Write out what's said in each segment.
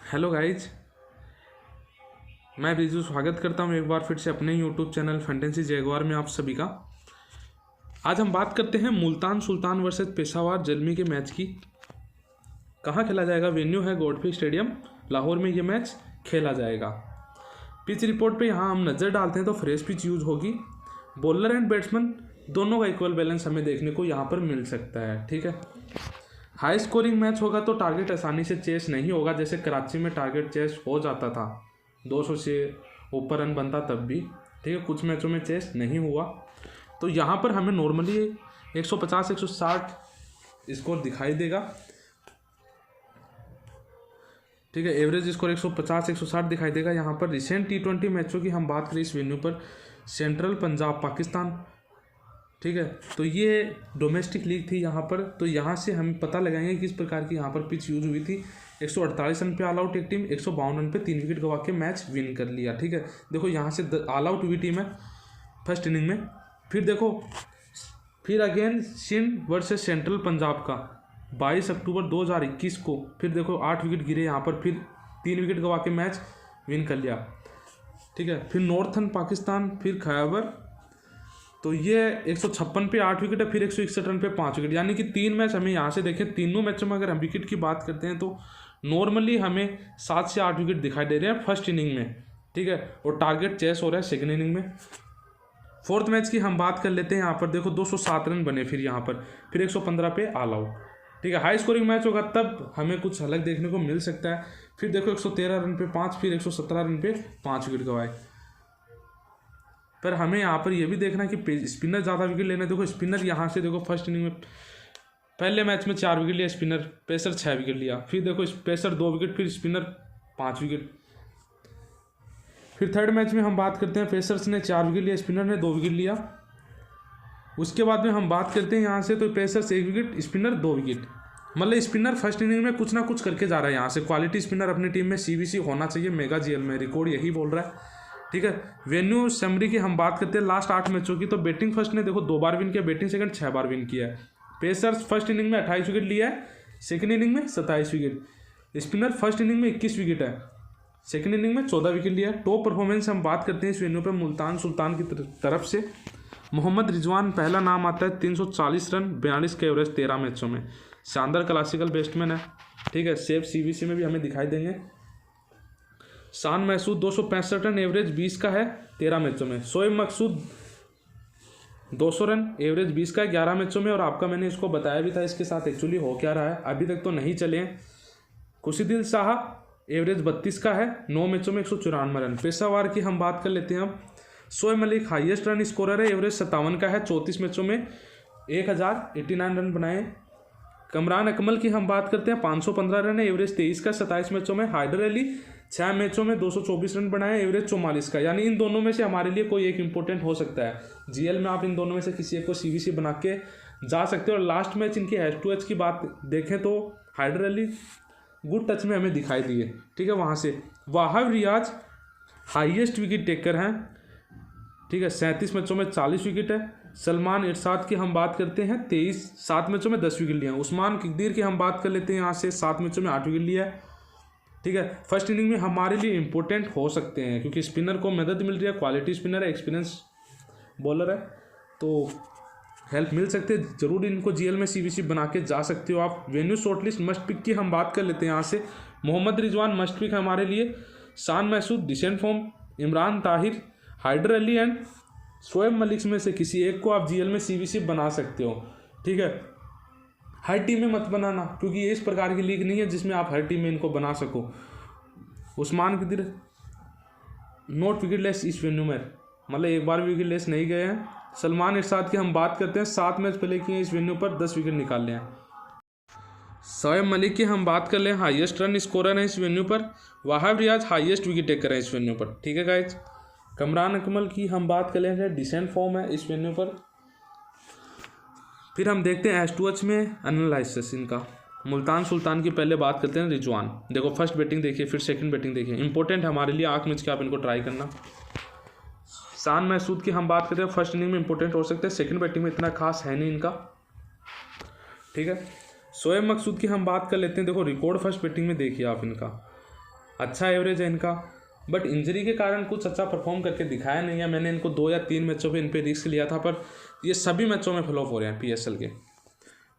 Hello guys, मैं रिजू स्वागत करता हूं एक बार फिर से अपने यूट्यूब चैनल फैंटेसी जैगवार में आप सभी का। आज हम बात करते हैं मुल्तान सुल्तान वर्सेस पेशावर जल्मी के मैच की। कहां खेला जाएगा? वेन्यू है गोडफ्री स्टेडियम, लाहौर में ये मैच खेला जाएगा। पिच रिपोर्ट पे यहां हम नज़र डालते हैं तो फ्रेश पिच यूज होगी। बॉलर एंड बैट्समैन दोनों का इक्वल बैलेंस हमें देखने को यहाँ पर मिल सकता है। ठीक है, हाई स्कोरिंग मैच होगा तो टारगेट आसानी से चेस नहीं होगा। जैसे कराची में टारगेट चेस हो जाता था, 200 से ऊपर रन बनता तब भी। ठीक है, कुछ मैचों में चेस नहीं हुआ। तो यहाँ पर हमें नॉर्मली 150-160 स्कोर दिखाई देगा। ठीक है, एवरेज स्कोर 150-160 दिखाई देगा। यहाँ पर रिसेंट T20 मैचों की हम बात करें इस वेन्यू पर, सेंट्रल पंजाब पाकिस्तान, ठीक है, तो ये डोमेस्टिक लीग थी यहाँ पर। तो यहाँ से हम पता लगाएंगे किस प्रकार की यहाँ पर पिच यूज हुई थी। 148 रन पे ऑल आउट एक टीम, 152 रन पे 3 विकेट गवा के मैच विन कर लिया। ठीक है, देखो यहाँ से ऑल आउट हुई टीम है फर्स्ट इनिंग में। फिर देखो, फिर again Sindh versus central Punjab का 22 अक्टूबर 2021 को, फिर देखो 8 विकेट गिरे यहाँ पर, फिर 3 विकेट गवा के मैच विन कर लिया। ठीक है, फिर नॉर्थन पाकिस्तान, फिर खैबर, तो ये 156 पे 8 विकेट है, फिर 161 रन पे 5 विकेट। यानी कि 3 मैच हमें यहाँ से देखें, तीनों मैचों में अगर हम विकेट की बात करते हैं तो नॉर्मली हमें 7 से 8 विकेट दिखाई दे रहे हैं फर्स्ट इनिंग में। ठीक है, और टारगेट चेस हो रहा है सेकेंड इनिंग में। फोर्थ मैच की हम बात कर लेते हैं। यहाँ पर देखो 207 रन बने, फिर यहाँ पर फिर 115 पे ऑल आउट। ठीक है, हाई स्कोरिंग मैच होगा तब हमें कुछ अलग देखने को मिल सकता है। फिर देखो 113 रन पे 5, फिर 117 रन पे 5 विकेट गवाए। पर हमें यहाँ पर यह भी देखना कि स्पिनर ज़्यादा विकेट लेना। देखो स्पिनर यहाँ से देखो फर्स्ट इनिंग में पहले मैच में 4 विकेट लिया स्पिनर, पेसर 6 विकेट लिया। फिर देखो पेसर 2 विकेट, फिर स्पिनर 5 विकेट। फिर थर्ड मैच में हम बात करते हैं, पेसर्स ने 4 विकेट लिया, स्पिनर ने 2 विकेट लिया। उसके बाद में हम बात करते हैं यहाँ से, तो पेसर्स 1 विकेट, स्पिनर 2 विकेट। मतलब स्पिनर फर्स्ट इनिंग में कुछ ना कुछ करके जा रहा है। यहाँ से क्वालिटी स्पिनर अपनी टीम में CBC होना चाहिए मेगा GL में, रिकॉर्ड यही बोल रहा है। ठीक है, वेन्यू समरी की हम बात करते हैं लास्ट 8 मैचों की, तो बैटिंग फर्स्ट ने देखो 2 बार विन किया, बैटिंग सेकंड 6 बार विन किया है। पेसर्स फर्स्ट इनिंग में 28 विकेट लिया है, सेकंड इनिंग में 27 विकेट। स्पिनर फर्स्ट इनिंग में 21 विकेट है, सेकंड इनिंग में 14 विकेट लिया है। टॉप परफॉर्मेंस हम बात करते हैं इस वेन्यू पर मुल्तान सुल्तान की तरफ से। मोहम्मद रिजवान पहला नाम आता है, 340 रन, 42 का एवरेज 13 मैचों में। शानदार क्लासिकल बैट्समैन है। ठीक है, सेफ CBC में भी हमें दिखाई देंगे। शान महसूद 265 रन, एवरेज 20 का है 13 मैचों में। शोएब मकसूद 200 रन, एवरेज 20 का है 11 मैचों में। और आपका मैंने इसको बताया भी था इसके साथ एक्चुअली हो क्या रहा है, अभी तक तो नहीं चले हैं। खुशीदिल शाह एवरेज 32 का है, 9 मैचों में 194 रन। पेशावर की हम बात कर लेते हैं अब। Shoaib Malik highest run scorer है, एवरेज 57 का है, 34 मैचों में 1089 रन बनाए। कमरान अकमल की हम बात करते हैं, 515 रन है, एवरेज 23 का, 27 मैचों में। हैदर अली 6 मैचों में 224 रन बनाए, एवरेज 44 का। यानी इन दोनों में से हमारे लिए कोई एक इंपॉर्टेंट हो सकता है। GL में आप इन दोनों में से किसी एक को CBC बना के जा सकते हो। और लास्ट मैच इनकी H2H की बात देखें तो हैदर अली गुड टच में हमें दिखाई दिए। ठीक है, वहाँ से वाहिब रियाज हाईएस्ट विकेट टेकर हैं। ठीक है, 37 मैचों में 40 विकेट है। सलमान इरशाद की हम बात करते हैं, 7 मैचों में 10 विकेट लिए हैं। उस्मान किकदीर की हम बात कर लेते हैं, यहाँ से 7 मैचों में 8 विकेट लिया है। ठीक है, फर्स्ट इनिंग में हमारे लिए इंपॉर्टेंट हो सकते हैं क्योंकि स्पिनर को मदद मिल रही है, क्वालिटी स्पिनर है, एक्सपीरियंस बॉलर है, तो हेल्प मिल सकते हैं। जरूर इनको GL में CBC बना के जा सकते हो आप। वेन्यू शॉर्टलिस्ट मस्ट पिक की हम बात कर लेते हैं यहाँ से। मोहम्मद रिजवान मस्ट पिक है हमारे लिए। Shan Masood decent form, Imran Tahir, Haider Ali and Shoaib Malik में से किसी एक को आप GL में CBC बना सकते हो। ठीक है, हर टीम में मत बनाना क्योंकि ये इस प्रकार की लीग नहीं है जिसमें आप हर टीम में इनको बना सको। उस्मान किदर नोट विकेट लेस इस वेन्यू में, मतलब एक बार विकेट लेस नहीं गए हैं। सलमान इरशाद की हम बात करते हैं, 7 मैच पहले किए इस वेन्यू पर, 10 विकेट निकाल लिए हैं। शोएब मलिक की हम बात कर लें, हाईएस्ट रन स्कोरर है इस वेन्यू पर। वाहिब रियाज हाईएस्ट विकेट टेकर है इस वेन्यू पर। ठीक है गाइज, कमरान अकमल की हम बात कर लें, डिसेंट फॉर्म है इस वेन्यू पर। फिर हम देखते हैं H2H में एनालिसिस इनका। मुल्तान सुल्तान की पहले बात करते हैं रिजवान। देखो फर्स्ट बैटिंग देखिए, फिर सेकंड बैटिंग देखिए, इंपॉर्टेंट हमारे लिए 8 मैच के आप इनको ट्राई करना। शान महसूद की हम बात करते हैं, फर्स्ट इनिंग में इंपॉर्टेंट हो सकते हैं, सेकंड बैटिंग में इतना खास है नहीं इनका। ठीक है, शोएब मकसूद की हम बात कर लेते हैं। देखो रिकॉर्ड फर्स्ट बैटिंग में देखिए आप इनका, अच्छा एवरेज है इनका, बट इंजरी के कारण कुछ अच्छा परफॉर्म करके दिखाया नहीं है। मैंने इनको 2 या 3 मैचों पे इन पे रिस्क लिया था, पर ये सभी मैचों में फ्लॉप हो रहे हैं PSL के।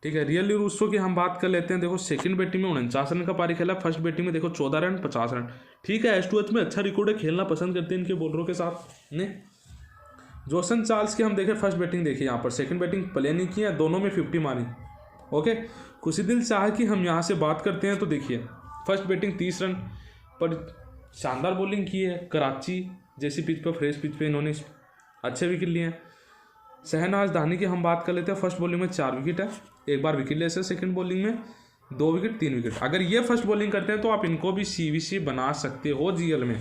ठीक है, रियली रूसो की हम बात कर लेते हैं। देखो सेकंड बैटिंग में 49 रन का पारी खेला, फर्स्ट बैटिंग में देखो 14 रन 50 रन। ठीक है, H2H में अच्छा रिकॉर्ड है, खेलना पसंद करते हैं इनके बॉलरों के साथ ने। जोसन चार्ल्स की हम देखें फर्स्ट बैटिंग देखिए यहाँ पर, सेकंड बैटिंग प्ले नहीं की है, दोनों में 50 मारी। ओके, खुशीदिल शाह की हम यहाँ से बात करते हैं तो देखिए फर्स्ट बैटिंग 30 रन पर शानदार बॉलिंग की है। कराची जैसी पिच पर, फ्रेश पिच पे इन्होंने अच्छे विकेट लिए हैं। शहनाज दानी की हम बात कर लेते हैं, फर्स्ट बॉलिंग में 4 विकेट है, एक बार विकेट लेस है। सेकंड बॉलिंग में 2 विकेट 3 विकेट। अगर ये फर्स्ट बॉलिंग करते हैं तो आप इनको भी CVC बना सकते हो GL में।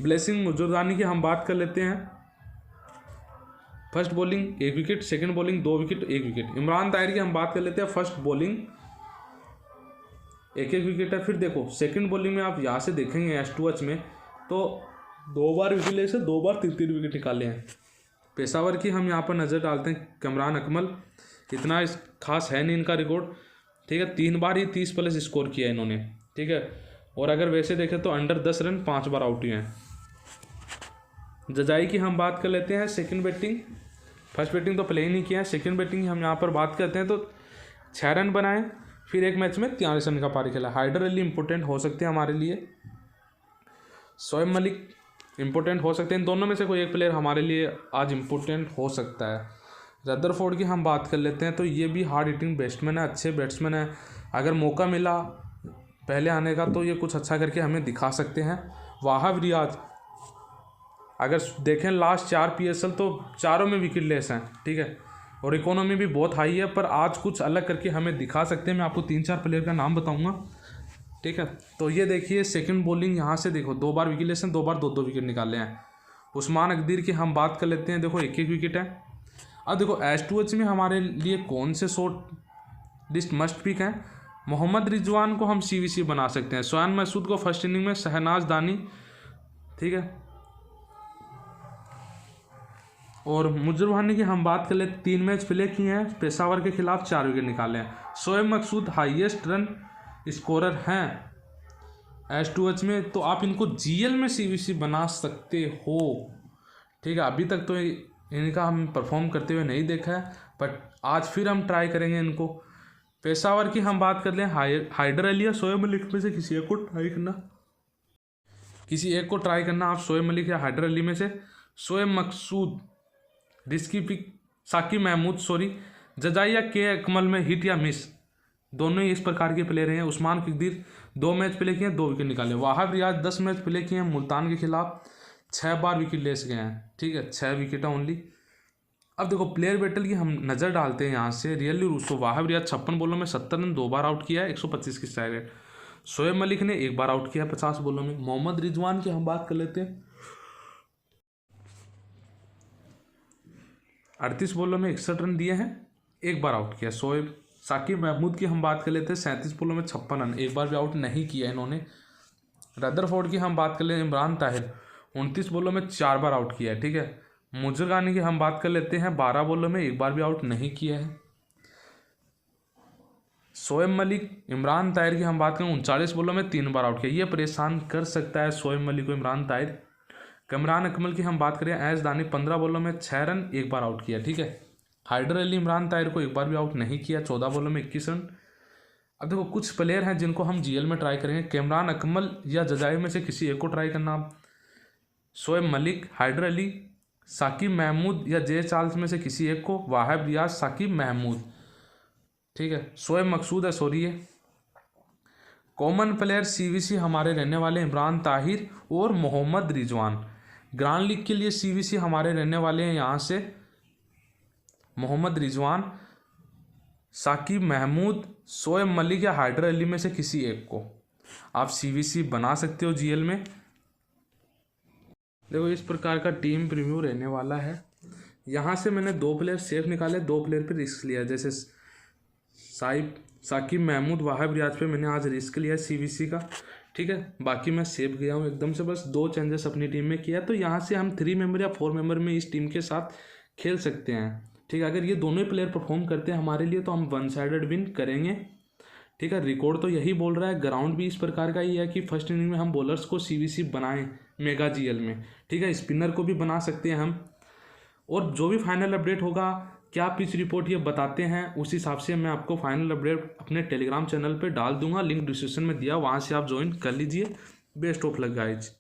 ब्लेसिंग मुजुर्दानी की हम बात कर लेते हैं, first bowling 1 wicket, second bowling 2 wicket 1 wicket. Imran Tahir की हम बात कर लेते हैं, फर्स्ट बॉलिंग 1 विकेट है। फिर देखो सेकंड बॉलिंग में आप यहाँ से देखेंगे H2H में तो 2 बार विकेट ले से 2 बार 3 विकेट निकाले हैं। पेशावर की हम यहाँ पर नज़र डालते हैं, कमरान अकमल इतना खास है नहीं इनका रिकॉर्ड। ठीक है, 3 बार ही 30+ स्कोर किया है इन्होंने। ठीक है, और अगर वैसे देखें तो अंडर 10 रन 5 बार आउट हुए हैं। जजाई की हम बात कर लेते हैं, सेकंड बैटिंग, फर्स्ट बैटिंग तो प्ले ही नहीं किया है। सेकंड बैटिंग हम यहाँ पर बात करते हैं तो 6 रन बनाए, फिर एक मैच में 43 रन का पारी खेला। हाइडर अली इंपॉर्टेंट हो सकते हैं हमारे लिए, शोएब मलिक इंपॉर्टेंट हो सकते हैं। इन दोनों में से कोई एक प्लेयर हमारे लिए आज इंपॉर्टेंट हो सकता है। रदरफोर्ड की हम बात कर लेते हैं तो ये भी हार्ड हिटिंग बैट्समैन है, अच्छे बैट्समैन है। अगर मौका मिला पहले आने का तो ये कुछ अच्छा करके हमें दिखा सकते हैं। वाहब रियाज अगर देखें लास्ट 4 PSL तो चारों में विकेट लेस हैं। ठीक है, और इकोनॉमी भी बहुत हाई है, पर आज कुछ अलग करके हमें दिखा सकते हैं। मैं आपको 3-4 प्लेयर का नाम बताऊंगा। ठीक है, तो ये देखिए सेकंड बॉलिंग यहाँ से देखो 2 बार विकेट लेस हैं, 2 बार 2 विकेट निकाले हैं। उस्मान अकदीर की हम बात कर लेते हैं, देखो 1 विकेट है। अब देखो H2H में हमारे लिए कौन से शॉर्ट लिस्ट मस्ट पिक हैं। मोहम्मद रिजवान को हम CVC बना सकते हैं। सोयान मसूद को फर्स्ट इनिंग में, शहनाज दानी, ठीक है, और मुजरवानी की हम बात कर ले 3 मैच प्ले किए हैं, पेशावर के खिलाफ 4 विकेट निकाले हैं। शोएब मकसूद हाईएस्ट रन स्कोरर हैं H2H में, तो आप इनको GL में CVC बना सकते हो। ठीक है, अभी तक तो इनका हम परफॉर्म करते हुए नहीं देखा है, बट आज फिर हम ट्राई करेंगे इनको। पेशावर की हम बात कर लें, हाइडर अली या शोएब मलिक में से किसी एक को ट्राई करना, आप शोएब मलिक या हाइडर अली में से। शोएब मकसूद रिस्की पिक, साकिब महमूद जजाई या के अकमल में हिट या मिस, दोनों ही इस प्रकार के प्लेयर हैं। उस्मान किकदीर 2 मैच प्ले किए हैं, 2 विकेट निकाले। वाहब रियाज 10 मैच प्ले किए हैं, मुल्तान के खिलाफ 6 बार विकेट ले गए हैं। ठीक है, 6 विकेट ओनली। अब देखो प्लेयर बैटल की हम नज़र डालते हैं यहाँ से। रियली रूसो, वाहब रियाज 56 बॉलों में 70 रन, 2 बार आउट किया है, 125 की स्ट्राइक रेट। शोएब मलिक ने 1 बार आउट किया है 50 बॉलों में। मोहम्मद रिजवान की हम बात कर लेते हैं, 38 बॉलों में 61 रन दिए हैं, 1 बार आउट किया। शोएब साकिब महमूद की हम बात कर लेते हैं, 37 बॉलों में 56 रन, 1 बार भी आउट नहीं किया इन्होंने। रदरफोर्ड की हम बात कर लें, इमरान ताहिर 29 बॉलों में 4 बार आउट किया है। ठीक है, मुजरगानी की हम बात कर लेते हैं, 12 बॉलों में 1 बार भी आउट नहीं किया है। शोएब मलिक, इमरान ताहिर की हम बात करें, 39 बॉलों में 3 बार आउट किया। ये परेशान कर सकता है शोएब मलिक को इमरान ताहिर। कमरान अकमल की हम बात करें, ऐश दानी 15 बॉलों में 6 रन, 1 बार आउट किया। ठीक है, हाइडर अली इमरान ताहिर को 1 बार भी आउट नहीं किया, 14 बॉलों में 21 रन। अब देखो कुछ प्लेयर हैं जिनको हम GL में ट्राई करेंगे। कमरान अकमल या जजाई में से किसी एक को ट्राई करना आप। शोएब मलिक, हाइडर अली, साकिब महमूद या जे चार्ल्स में से किसी एक को। वाहिब रियाज, साकिब महमूद। ठीक है, शोएब मकसूद है, सॉरी है। कॉमन प्लेयर CVC हमारे रहने वाले इमरान ताहिर और मोहम्मद रिजवान। ग्रांड लीग के लिए CVC हमारे रहने वाले हैं यहाँ से मोहम्मद रिजवान, साकिब महमूद, शोएब मलिक या हाइडर अली में से किसी एक को आप CVC बना सकते हो GL में। देखो इस प्रकार का टीम प्रीव्यू रहने वाला है। यहाँ से मैंने 2 प्लेयर सेफ निकाले, 2 प्लेयर पे रिस्क लिया, जैसे साकिब महमूद, वाहिब रियाज पे मैंने आज रिस्क लिया CVC का। ठीक है, बाकी मैं सेफ गया हूँ एकदम से, बस 2 चेंजेस अपनी टीम में किया। तो यहाँ से हम 3 मेंबर या 4 मेंबर में इस टीम के साथ खेल सकते हैं। ठीक है, अगर ये दोनों ही प्लेयर परफॉर्म करते हैं हमारे लिए तो हम 1 साइडेड विन करेंगे। ठीक है, रिकॉर्ड तो यही बोल रहा है, ग्राउंड भी इस प्रकार का ही है कि फर्स्ट इनिंग में हम बॉलर्स को सीवीसी बनाएं मेगा जीएल में। ठीक है, स्पिनर को भी बना सकते हैं हम। और जो भी फाइनल अपडेट होगा, क्या पिच रिपोर्ट ये बताते हैं, उस हिसाब से मैं आपको फाइनल अपडेट अपने टेलीग्राम चैनल पे डाल दूंगा, लिंक डिस्क्रिप्शन में दिया, वहाँ से आप ज्वाइन कर लीजिए। Best of luck guys.